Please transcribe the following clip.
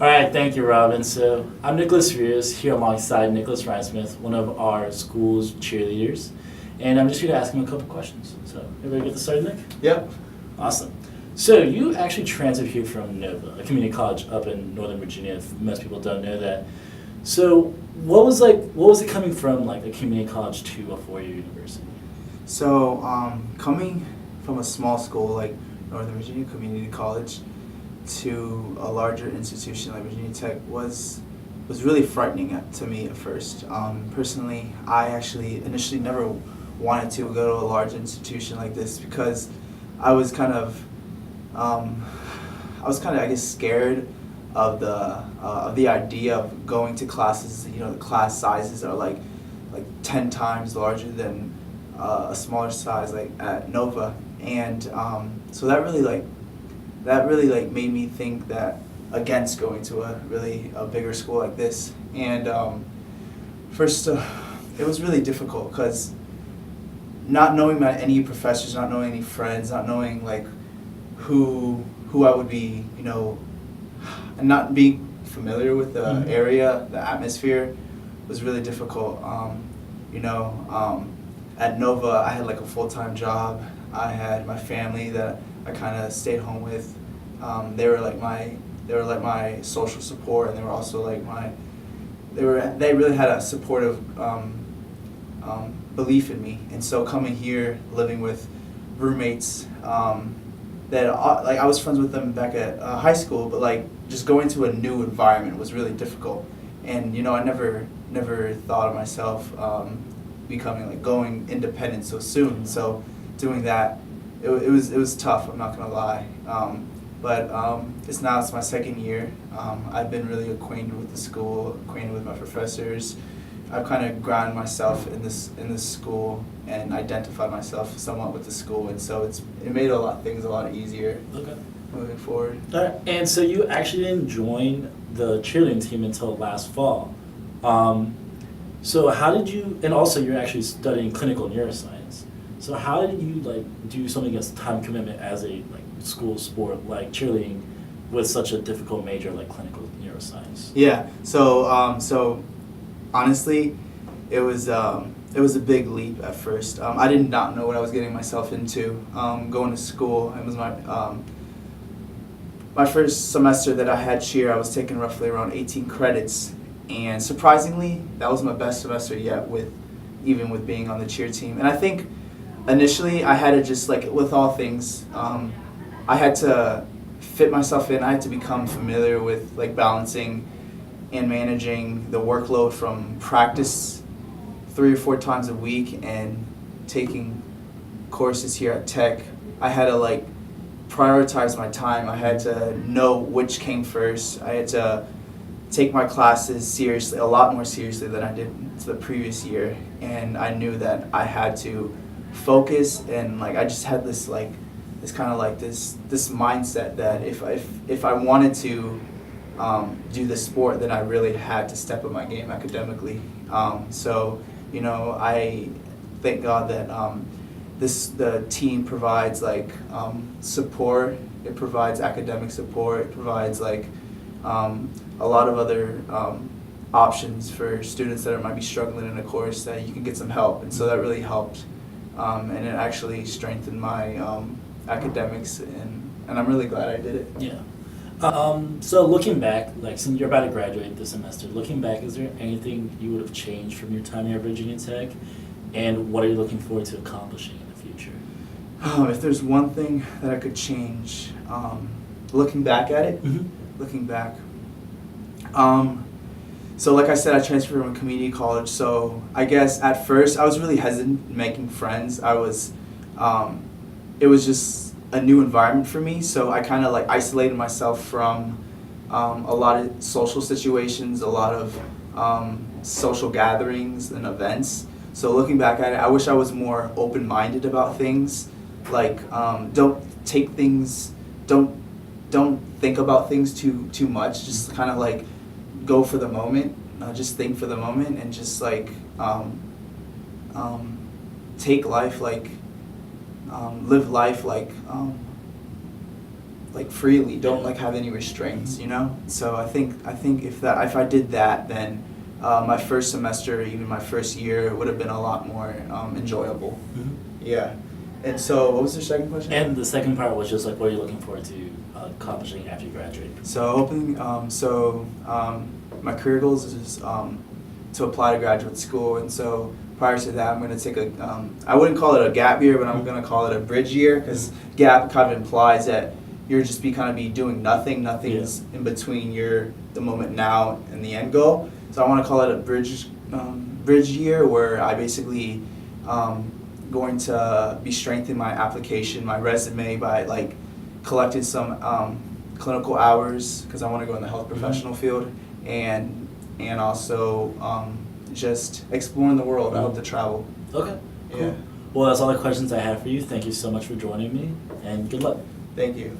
All right, thank you, Robin. So I'm Nicholas Rios here alongside Nicholas Rhinesmith, one of our school's cheerleaders, and I'm just here to ask him a couple questions. So everybody get this started, Nick? Yep. Awesome. So you actually transferred here from Nova, a community college up in Northern Virginia. If most people don't know that. So what was it coming from like a community college to a four-year university? So coming from a small school like Northern Virginia Community College to a larger institution like Virginia Tech was really frightening to me at first. Personally, I actually initially never wanted to go to a large institution like this because I was kind of I guess scared of the idea of going to classes. You know, the class sizes are like 10 times larger than a smaller size like at Nova, and so that really made me think that against going to a bigger school like this. And first it was really difficult because not knowing about any professors, not knowing any friends, not knowing like who I would be, you know, and not being familiar with the area, the atmosphere was really difficult. At Nova, I had like a full-time job. I had my family that I kind of stayed home with. They were like my social support, and they were also like they really had a supportive belief in me. And so coming here, living with roommates that like I was friends with them back at high school, but like just going to a new environment was really difficult. And you know, I never thought of myself becoming like going independent so soon. So doing that, it was tough. I'm not gonna lie. But it's my second year. I've been really acquainted with the school, acquainted with my professors. I've kind of grounded myself in this school and identified myself somewhat with the school, and so it made things a lot easier. Okay. Moving forward. All right. And so you actually didn't join the cheerleading team until last fall. So how did you? And also, you're actually studying clinical neuroscience. So how did you like do something against time commitment as a like school sport like cheerleading with such a difficult major like clinical neuroscience? Yeah. So honestly, it was a big leap at first. I did not know what I was getting myself into. Going to school, it was my first semester that I had cheer. I was taking roughly around 18 credits, and surprisingly, that was my best semester yet even with being on the cheer team. And I think initially I had to just like with all things, I had to fit myself in. I had to become familiar with like balancing and managing the workload from practice 3 or 4 times a week and taking courses here at Tech. I had to like prioritize my time. I had to know which came first. I had to take my classes seriously, a lot more seriously than I did the previous year, and I knew that I had to focus, and like I just had this mindset that if I wanted to do the sport, then I really had to step up my game academically. So you know, I thank God that the team provides like support. It provides academic support. It provides like a lot of other options for students that might be struggling in a course that you can get some help, and so that really helped, and it actually strengthened my academics, and I'm really glad I did it. Yeah. So looking back, like since you're about to graduate this semester, looking back, is there anything you would have changed from your time here at Virginia Tech, and what are you looking forward to accomplishing in the future? If there's one thing that I could change, looking back at it, looking back. So like I said, I transferred from a community college, so I guess at first I was really hesitant making friends. It was just a new environment for me, so I kind of like isolated myself from a lot of social situations, a lot of social gatherings and events. So looking back at it, I wish I was more open-minded about things. Like don't think about things too much. Just kind of like go for the moment. Just think for the moment, and just like take life like live life like like freely, don't like have any restraints, you know. So I think if I did that, then my first semester, even my first year, would have been a lot more enjoyable. Mhm. Yeah. And so, what was your second question? And the second part was just like, what are you looking forward to accomplishing after you graduate? So hoping, my career goals is to apply to graduate school, and so prior to that, I'm going to take I wouldn't call it a gap year, but I'm going to call it a bridge year, because gap kind of implies that you're just be doing nothing. Nothing's in between the moment now and the end goal. So I want to call it a bridge year, where I basically going to be strengthening my application, my resume, by like collecting some clinical hours, because I want to go in the health professional field, and also just exploring the world. I hope to travel. Okay, cool. Yeah. Well, that's all the questions I have for you. Thank you so much for joining me, and good luck. Thank you.